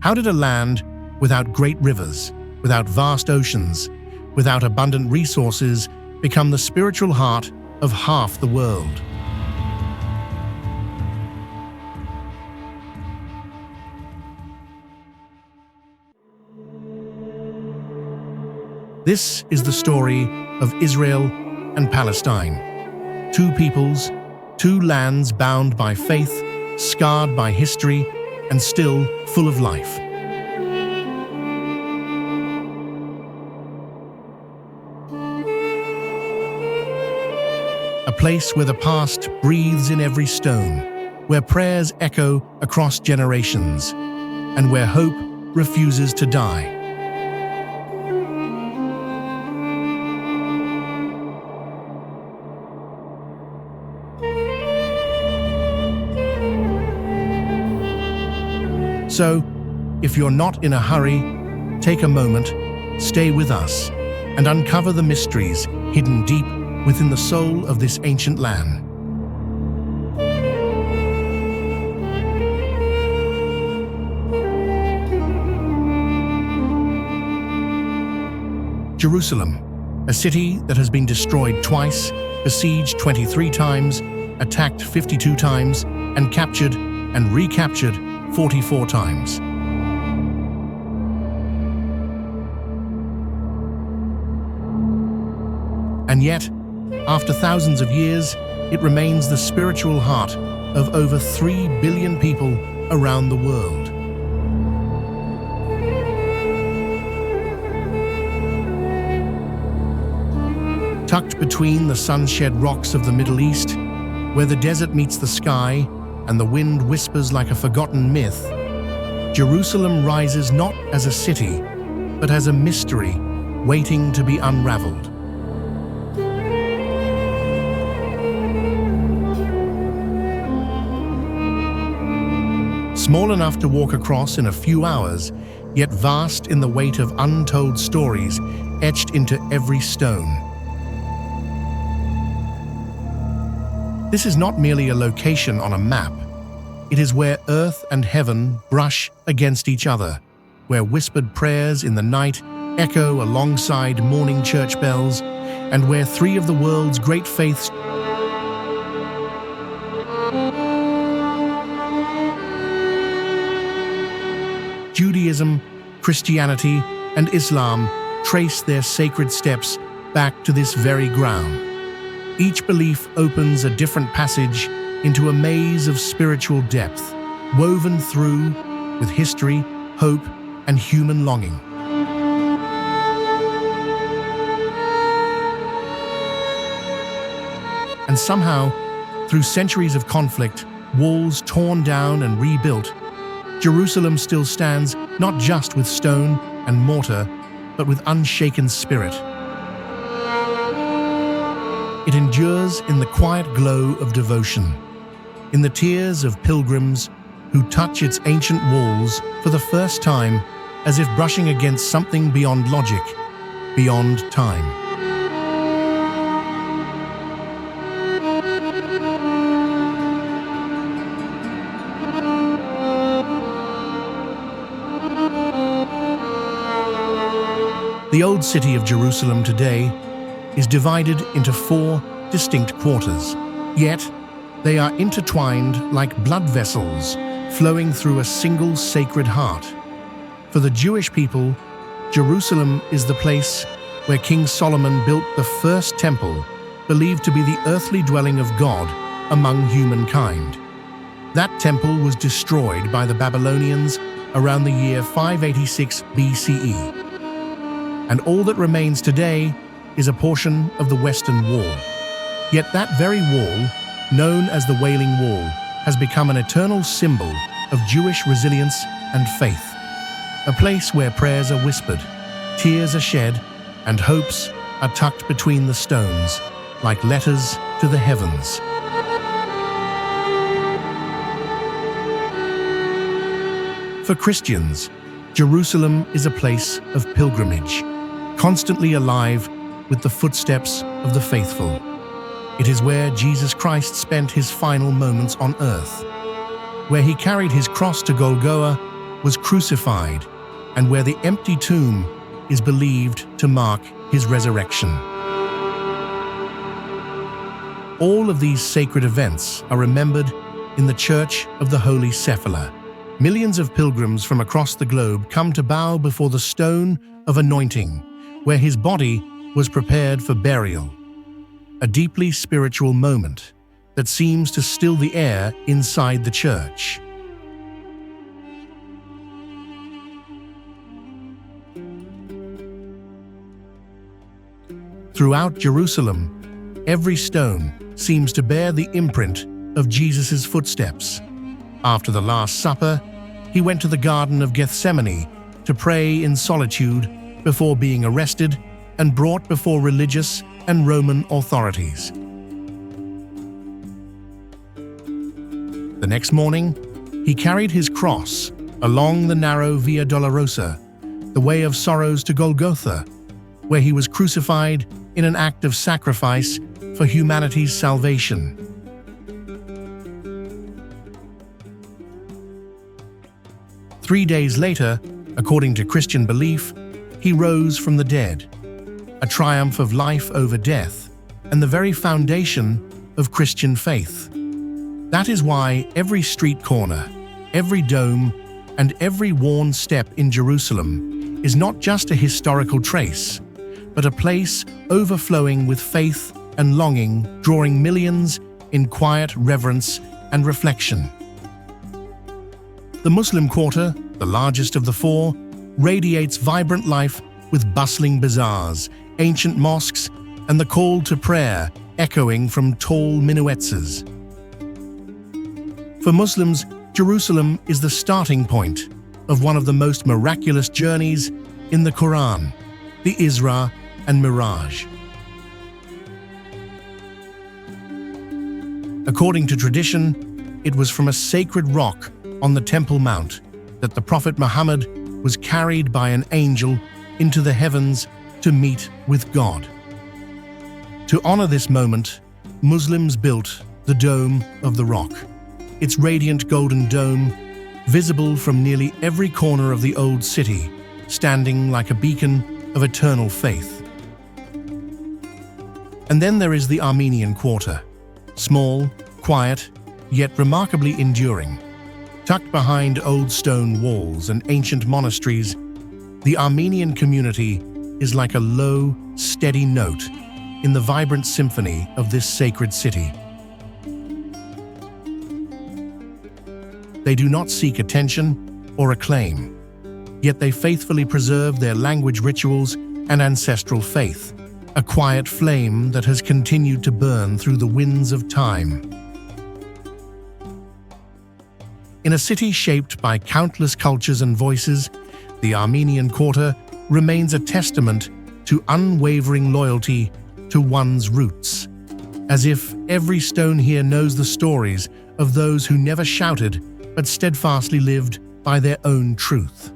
How did a land without great rivers, without vast oceans, without abundant resources become the spiritual heart of half the world? This is the story of Israel and Palestine. Two peoples, two lands bound by faith, scarred by history, and still full of life. A place where the past breathes in every stone, where prayers echo across generations, and where hope refuses to die. So, if you're not in a hurry, take a moment, stay with us, and uncover the mysteries hidden deep within the soul of this ancient land. Jerusalem, a city that has been destroyed twice, besieged 23 times, attacked 52 times, and captured and recaptured 44 times. And yet, after thousands of years, it remains the spiritual heart of over 3 billion people around the world. Tucked between the sun-shed rocks of the Middle East, where the desert meets the sky and the wind whispers like a forgotten myth, Jerusalem rises not as a city, but as a mystery waiting to be unraveled. Small enough to walk across in a few hours, yet vast in the weight of untold stories etched into every stone. This is not merely a location on a map. It is where earth and heaven brush against each other, where whispered prayers in the night echo alongside morning church bells, and where three of the world's great faiths Judaism, Christianity, and Islam trace their sacred steps back to this very ground. Each belief opens a different passage into a maze of spiritual depth, woven through with history, hope, and human longing. And somehow, through centuries of conflict, walls torn down and rebuilt, Jerusalem still stands not just with stone and mortar, but with unshaken spirit. It endures in the quiet glow of devotion, in the tears of pilgrims who touch its ancient walls for the first time, as if brushing against something beyond logic, beyond time. The old city of Jerusalem today is divided into 4 distinct quarters, yet they are intertwined like blood vessels flowing through a single sacred heart. For the Jewish people, Jerusalem is the place where King Solomon built the first temple, believed to be the earthly dwelling of God among humankind. That temple was destroyed by the Babylonians around the year 586 BCE. And all that remains today is a portion of the Western Wall. Yet that very wall, known as the Wailing Wall, has become an eternal symbol of Jewish resilience and faith. A place where prayers are whispered, tears are shed, and hopes are tucked between the stones, like letters to the heavens. For Christians, Jerusalem is a place of pilgrimage, constantly alive with the footsteps of the faithful. It is where Jesus Christ spent his final moments on earth, where he carried his cross to Golgotha was crucified and where the empty tomb is believed to mark his resurrection. All of these sacred events are remembered in the Church of the Holy Sepulchre. Millions of pilgrims from across the globe come to bow before the stone of anointing, where his body was prepared for burial. A deeply spiritual moment that seems to still the air inside the church. Throughout Jerusalem, every stone seems to bear the imprint of Jesus' footsteps. After the Last Supper, he went to the Garden of Gethsemane to pray in solitude before being arrested and brought before religious and Roman authorities. The next morning, he carried his cross along the narrow Via Dolorosa, the way of sorrows to Golgotha, where he was crucified in an act of sacrifice for humanity's salvation. Three days later, according to Christian belief, he rose from the dead, a triumph of life over death and the very foundation of Christian faith. That is why every street corner, every dome, and every worn step in Jerusalem is not just a historical trace, but a place overflowing with faith and longing, drawing millions in quiet reverence and reflection. The Muslim Quarter, the largest of the four, radiates vibrant life with bustling bazaars, ancient mosques, and the call to prayer echoing from tall minarets. For Muslims, Jerusalem is the starting point of one of the most miraculous journeys in the Quran, the Isra and Miraj. According to tradition, it was from a sacred rock on the Temple Mount that the Prophet Muhammad was carried by an angel into the heavens to meet with God. To honor this moment, Muslims built the Dome of the Rock, its radiant golden dome, visible from nearly every corner of the old city, standing like a beacon of eternal faith. And then there is the Armenian Quarter, small, quiet, yet remarkably enduring. Tucked behind old stone walls and ancient monasteries, the Armenian community is like a low, steady note in the vibrant symphony of this sacred city. They do not seek attention or acclaim, yet they faithfully preserve their language, rituals, and ancestral faith, a quiet flame that has continued to burn through the winds of time. In a city shaped by countless cultures and voices, the Armenian Quarter remains a testament to unwavering loyalty to one's roots, as if every stone here knows the stories of those who never shouted but steadfastly lived by their own truth.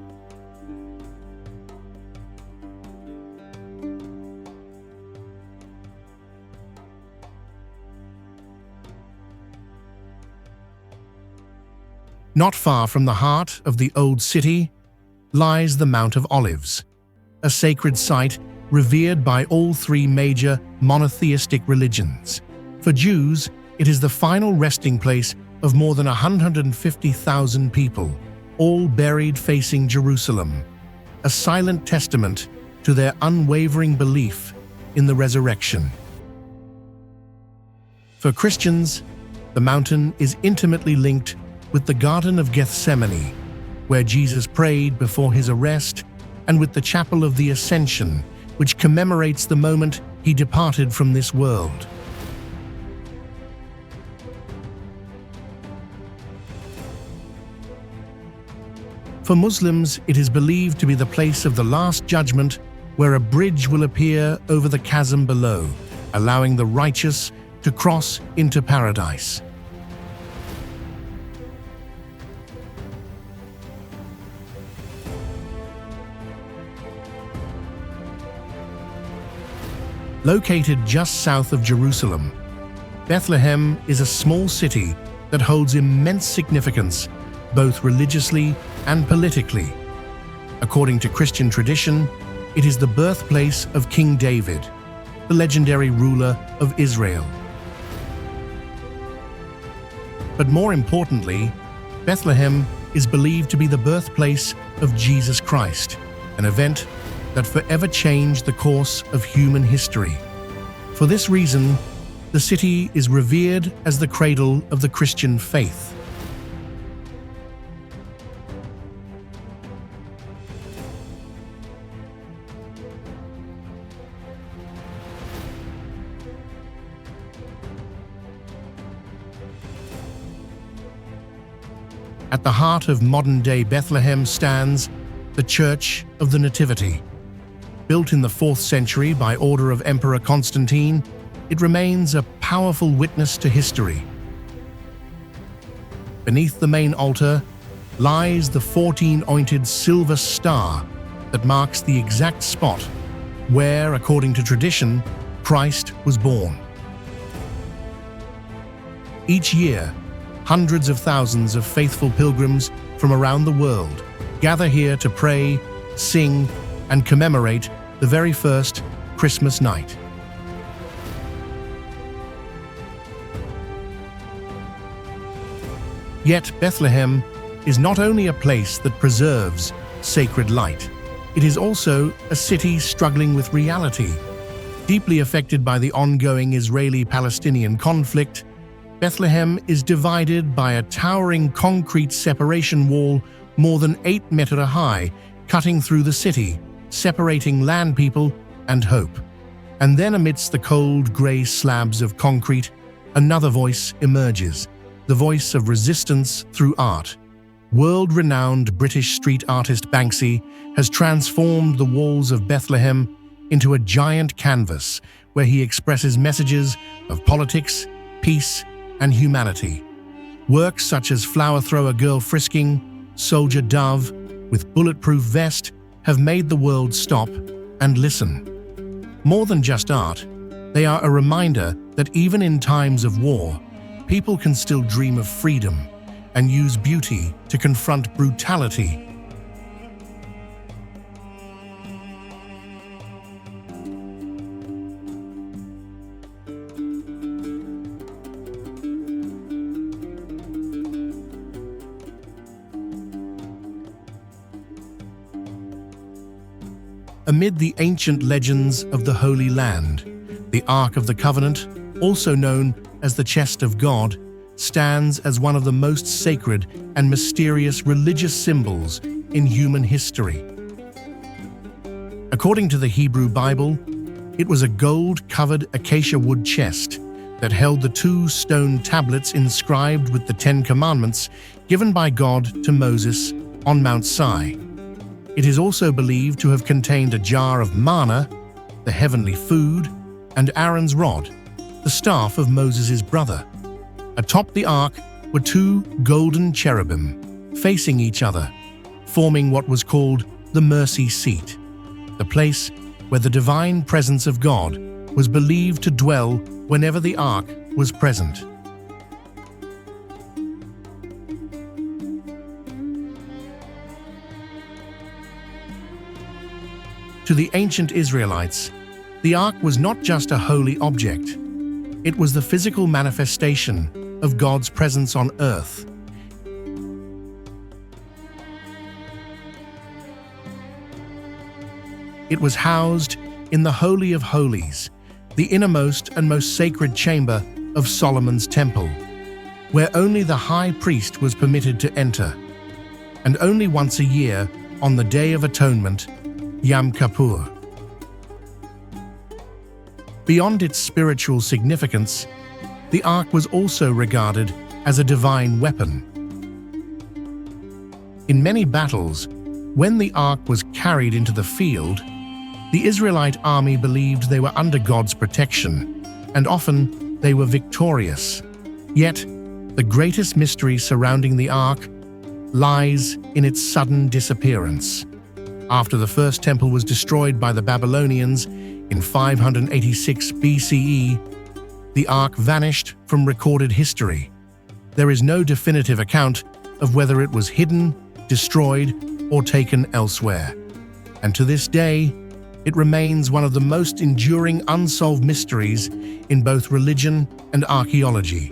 Not far from the heart of the old city lies the Mount of Olives, a sacred site revered by all three major monotheistic religions. For Jews, it is the final resting place of more than 150,000 people, all buried facing Jerusalem, a silent testament to their unwavering belief in the resurrection. For Christians, the mountain is intimately linked with the Garden of Gethsemane, where Jesus prayed before his arrest, and with the Chapel of the Ascension, which commemorates the moment he departed from this world. For Muslims, it is believed to be the place of the Last Judgment, where a bridge will appear over the chasm below, allowing the righteous to cross into paradise. Located just south of Jerusalem, Bethlehem is a small city that holds immense significance both religiously and politically. According to Christian tradition, it is the birthplace of King David, the legendary ruler of Israel. But more importantly, Bethlehem is believed to be the birthplace of Jesus Christ, an event that forever changed the course of human history. For this reason, the city is revered as the cradle of the Christian faith. At the heart of modern-day Bethlehem stands the Church of the Nativity. Built in the 4th century by order of Emperor Constantine, it remains a powerful witness to history. Beneath the main altar lies the 14-pointed silver star that marks the exact spot where, according to tradition, Christ was born. Each year, hundreds of thousands of faithful pilgrims from around the world gather here to pray, sing, and commemorate the very first Christmas night. Yet Bethlehem is not only a place that preserves sacred light, it is also a city struggling with reality. Deeply affected by the ongoing Israeli-Palestinian conflict, Bethlehem is divided by a towering concrete separation wall more than 8 meters high, cutting through the city, separating land people and hope. And then amidst the cold, grey slabs of concrete, another voice emerges, the voice of resistance through art. World-renowned British street artist Banksy has transformed the walls of Bethlehem into a giant canvas where he expresses messages of politics, peace, and humanity. Works such as Flower Thrower Girl Frisking, Soldier Dove with Bulletproof Vest have made the world stop and listen. More than just art, they are a reminder that even in times of war, people can still dream of freedom and use beauty to confront brutality. Amid the ancient legends of the Holy Land, the Ark of the Covenant, also known as the Chest of God, stands as one of the most sacred and mysterious religious symbols in human history. According to the Hebrew Bible, it was a gold-covered acacia wood chest that held the 2 stone tablets inscribed with the 10 Commandments given by God to Moses on Mount Sinai. It is also believed to have contained a jar of manna, the heavenly food, and Aaron's rod, the staff of Moses' brother. Atop the ark were 2 golden cherubim, facing each other, forming what was called the mercy seat, the place where the divine presence of God was believed to dwell whenever the ark was present. To the ancient Israelites, the ark was not just a holy object. It was the physical manifestation of God's presence on earth. It was housed in the Holy of Holies, the innermost and most sacred chamber of Solomon's temple, where only the high priest was permitted to enter, and only once a year on the Day of Atonement, Yom Kippur. Beyond its spiritual significance, the ark was also regarded as a divine weapon. In many battles, when the ark was carried into the field, the Israelite army believed they were under God's protection, and often they were victorious. Yet, the greatest mystery surrounding the ark lies in its sudden disappearance. After the first temple was destroyed by the Babylonians in 586 BCE, the ark vanished from recorded history. There is no definitive account of whether it was hidden, destroyed, or taken elsewhere. And to this day, it remains one of the most enduring unsolved mysteries in both religion and archaeology.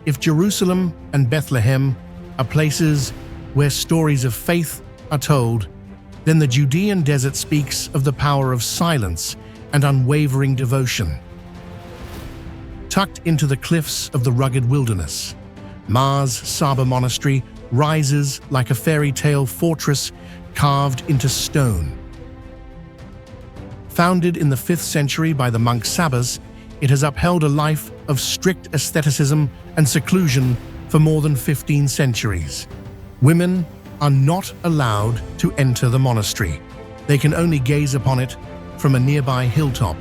If Jerusalem and Bethlehem are places where stories of faith are told, then the Judean desert speaks of the power of silence and unwavering devotion. Tucked into the cliffs of the rugged wilderness, Mars Saba Monastery rises like a fairy tale fortress carved into stone. Founded in the 5th century by the monk Sabas, it has upheld a life of strict asceticism and seclusion for more than 15 centuries. Women are not allowed to enter the monastery. They can only gaze upon it from a nearby hilltop.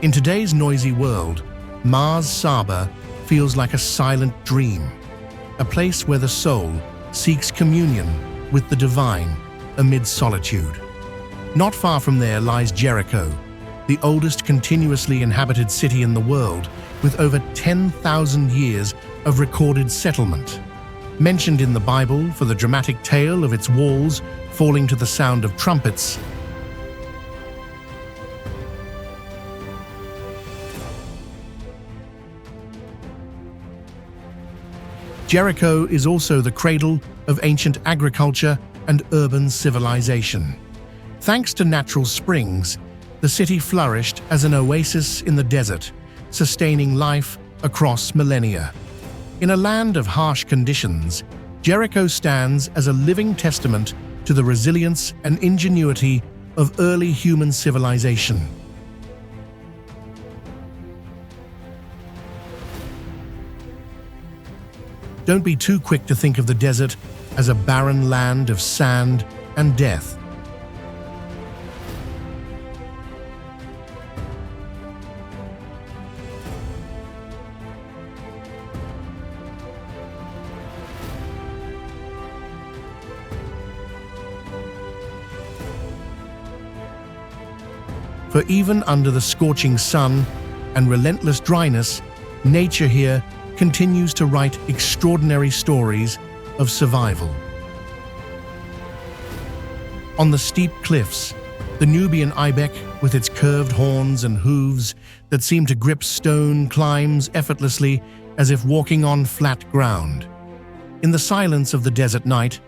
In today's noisy world, Mars Saba feels like a silent dream, a place where the soul seeks communion with the divine amid solitude. Not far from there lies Jericho, the oldest continuously inhabited city in the world, with over 10,000 years of recorded settlement. Mentioned in the Bible for the dramatic tale of its walls falling to the sound of trumpets, Jericho is also the cradle of ancient agriculture and urban civilization. Thanks to natural springs, the city flourished as an oasis in the desert, sustaining life across millennia. In a land of harsh conditions, Jericho stands as a living testament to the resilience and ingenuity of early human civilization. Don't be too quick to think of the desert as a barren land of sand and death. For even under the scorching sun and relentless dryness, nature here continues to write extraordinary stories of survival. On the steep cliffs, the Nubian ibex, with its curved horns and hooves that seem to grip stone, climbs effortlessly as if walking on flat ground. In the silence of the desert night,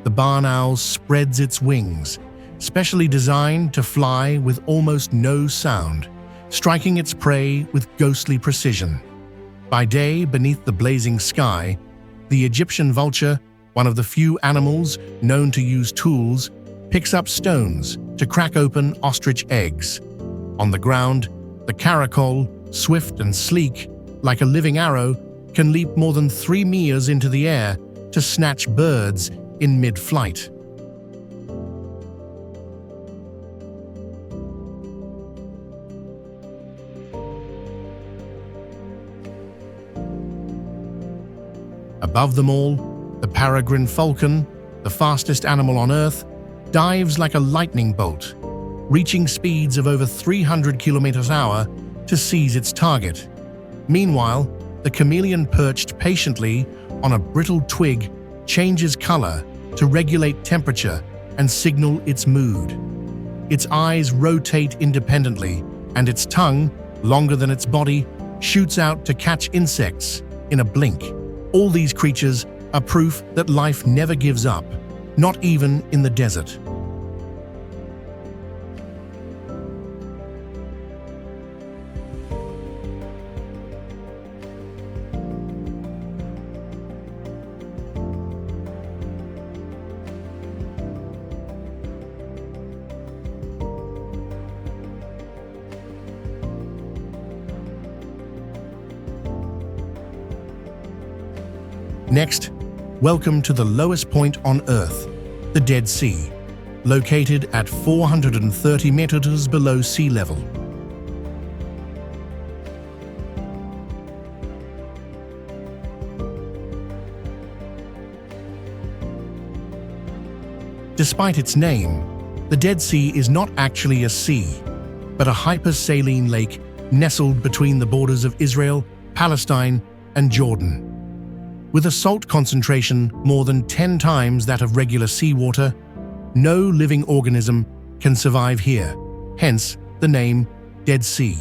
the barn owl spreads its wings, specially designed to fly with almost no sound, striking its prey with ghostly precision. By day, beneath the blazing sky, the Egyptian vulture, one of the few animals known to use tools, picks up stones to crack open ostrich eggs. On the ground, the caracol, swift and sleek, like a living arrow, can leap more than 3 meters into the air to snatch birds in mid-flight. Above them all, the peregrine falcon, the fastest animal on Earth, dives like a lightning bolt, reaching speeds of over 300 km/h to seize its target. Meanwhile, the chameleon perched patiently on a brittle twig changes color to regulate temperature and signal its mood. Its eyes rotate independently, and its tongue, longer than its body, shoots out to catch insects in a blink. All these creatures are proof that life never gives up, not even in the desert. Next, welcome to the lowest point on Earth, the Dead Sea, located at 430 meters below sea level. Despite its name, the Dead Sea is not actually a sea, but a hypersaline lake nestled between the borders of Israel, Palestine, and Jordan. With a salt concentration more than 10 times that of regular seawater, no living organism can survive here, hence the name Dead Sea.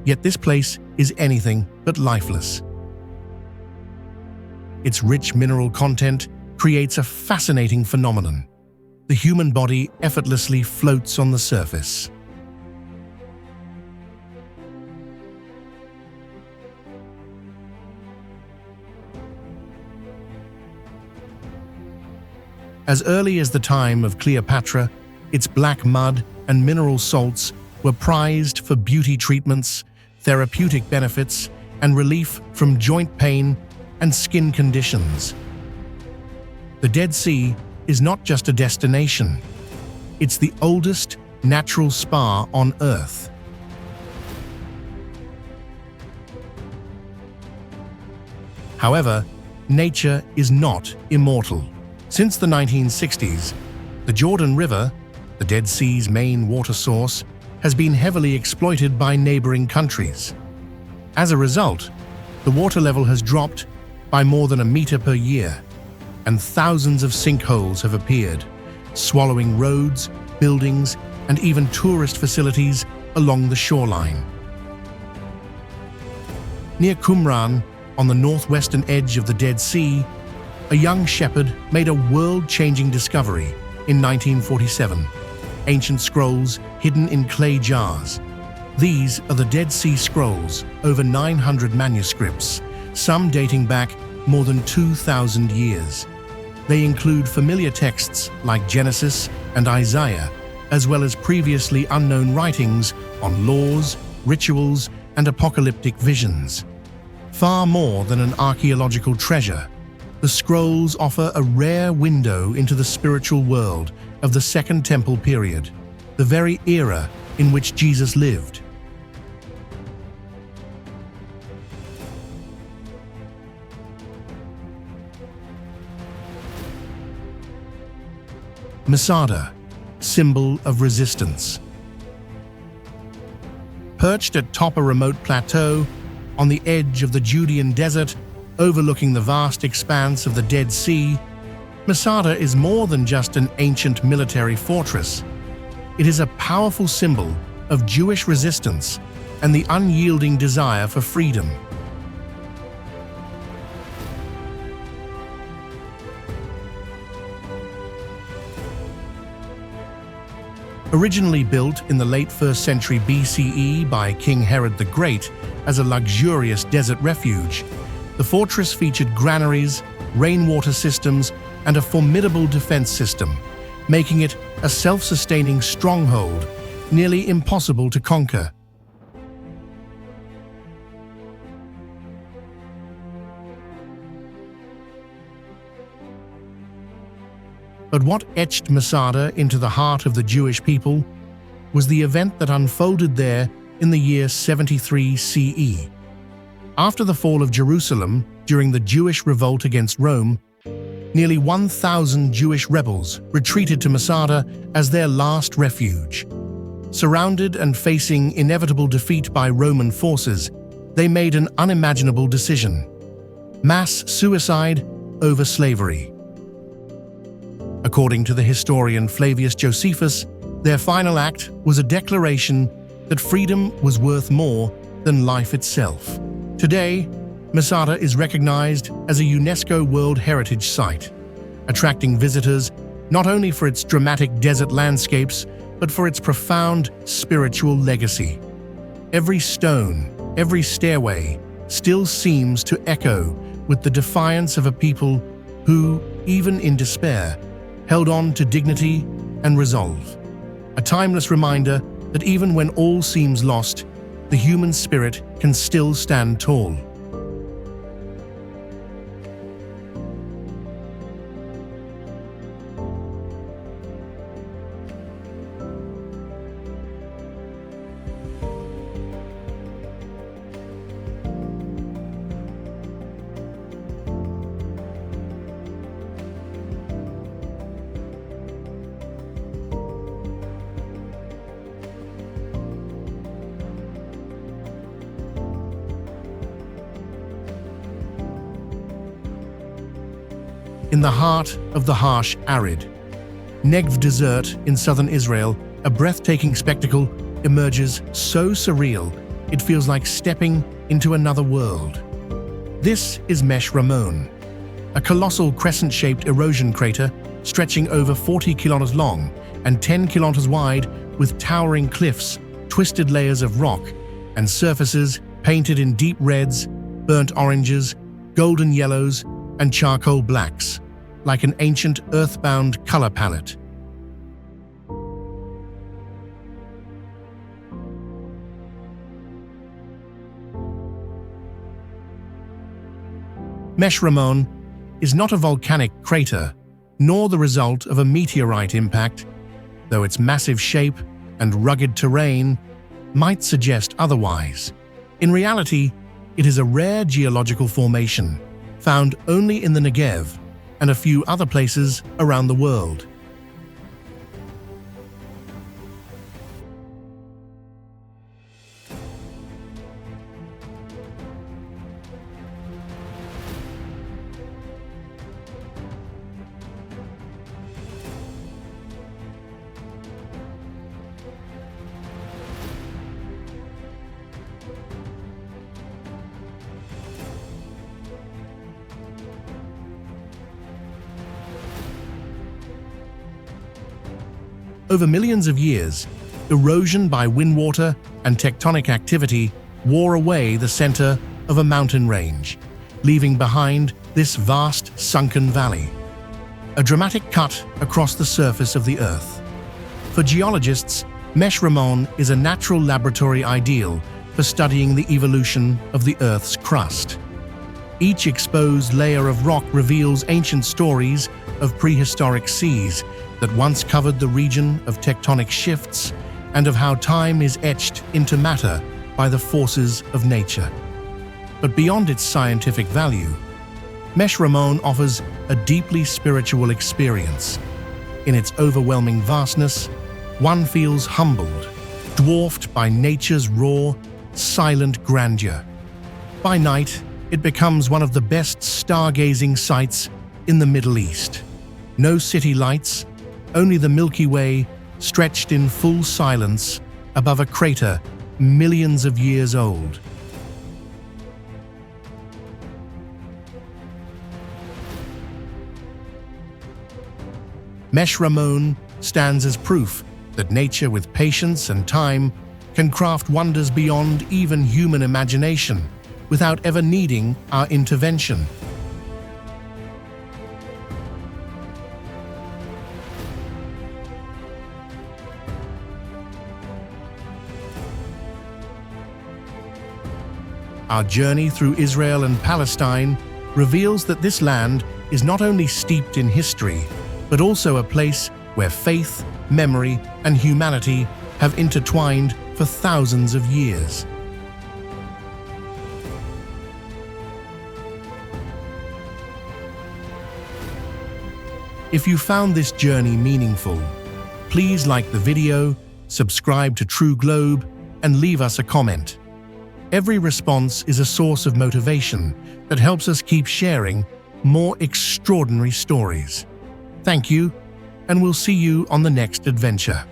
Yet this place is anything but lifeless. Its rich mineral content creates a fascinating phenomenon. The human body effortlessly floats on the surface. As early as the time of Cleopatra, its black mud and mineral salts were prized for beauty treatments, therapeutic benefits, and relief from joint pain and skin conditions. The Dead Sea is not just a destination. It's the oldest natural spa on Earth. However, nature is not immortal. Since the 1960s, the Jordan River, the Dead Sea's main water source, has been heavily exploited by neighboring countries. As a result, the water level has dropped by more than a meter per year, and thousands of sinkholes have appeared, swallowing roads, buildings, and even tourist facilities along the shoreline. Near Qumran, on the northwestern edge of the Dead Sea, a young shepherd made a world-changing discovery in 1947: ancient scrolls hidden in clay jars. These are the Dead Sea Scrolls, over 900 manuscripts, some dating back more than 2,000 years. They include familiar texts like Genesis and Isaiah, as well as previously unknown writings on laws, rituals, and apocalyptic visions. Far more than an archaeological treasure, the scrolls offer a rare window into the spiritual world of the Second Temple period, the very era in which Jesus lived. Masada, symbol of resistance. Perched atop a remote plateau on the edge of the Judean desert, overlooking the vast expanse of the Dead Sea, Masada is more than just an ancient military fortress. It is a powerful symbol of Jewish resistance and the unyielding desire for freedom. Originally built in the late 1st century BCE by King Herod the Great as a luxurious desert refuge, the fortress featured granaries, rainwater systems, and a formidable defense system, making it a self-sustaining stronghold nearly impossible to conquer. But what etched Masada into the heart of the Jewish people was the event that unfolded there in the year 73 CE. After the fall of Jerusalem during the Jewish revolt against Rome, nearly 1,000 Jewish rebels retreated to Masada as their last refuge. Surrounded and facing inevitable defeat by Roman forces, they made an unimaginable decision: mass suicide over slavery. According to the historian Flavius Josephus, their final act was a declaration that freedom was worth more than life itself. Today, Masada is recognized as a UNESCO World Heritage Site, attracting visitors not only for its dramatic desert landscapes, but for its profound spiritual legacy. Every stone, every stairway, still seems to echo with the defiance of a people who, even in despair, held on to dignity and resolve. A timeless reminder that even when all seems lost, the human spirit can still stand tall. in the heart of the harsh arid Negev Desert in southern Israel, a breathtaking spectacle emerges so surreal it feels like stepping into another world. This is Mesh Ramon, a colossal crescent-shaped erosion crater stretching over 40 kilometers long and 10 kilometers wide, with towering cliffs, twisted layers of rock, and surfaces painted in deep reds, burnt oranges, golden yellows, and charcoal blacks, like an ancient earthbound color palette. Mesh Ramon is not a volcanic crater, nor the result of a meteorite impact, though its massive shape and rugged terrain might suggest otherwise. In reality, it is a rare geological formation, found only in the Negev and a few other places around the world. Over millions of years, erosion by wind water and tectonic activity wore away the center of a mountain range, leaving behind this vast sunken valley, a dramatic cut across the surface of the Earth. For geologists, Mesh Ramon is a natural laboratory ideal for studying the evolution of the Earth's crust. Each exposed layer of rock reveals ancient stories of prehistoric seas that once covered the region of tectonic shifts and of how time is etched into matter by the forces of nature. But beyond its scientific value, Mesh Ramon offers a deeply spiritual experience. In its overwhelming vastness, one feels humbled, dwarfed by nature's raw, silent grandeur. By night, it becomes one of the best stargazing sites in the Middle East. No city lights, only the Milky Way stretched in full silence above a crater millions of years old. Mesh Ramon stands as proof that nature, with patience and time, can craft wonders beyond even human imagination without ever needing our intervention. Our journey through Israel and Palestine reveals that this land is not only steeped in history, but also a place where faith, memory, and humanity have intertwined for thousands of years. If you found this journey meaningful, please like the video, subscribe to True Globe, and leave us a comment. Every response is a source of motivation that helps us keep sharing more extraordinary stories. Thank you, and we'll see you on the next adventure.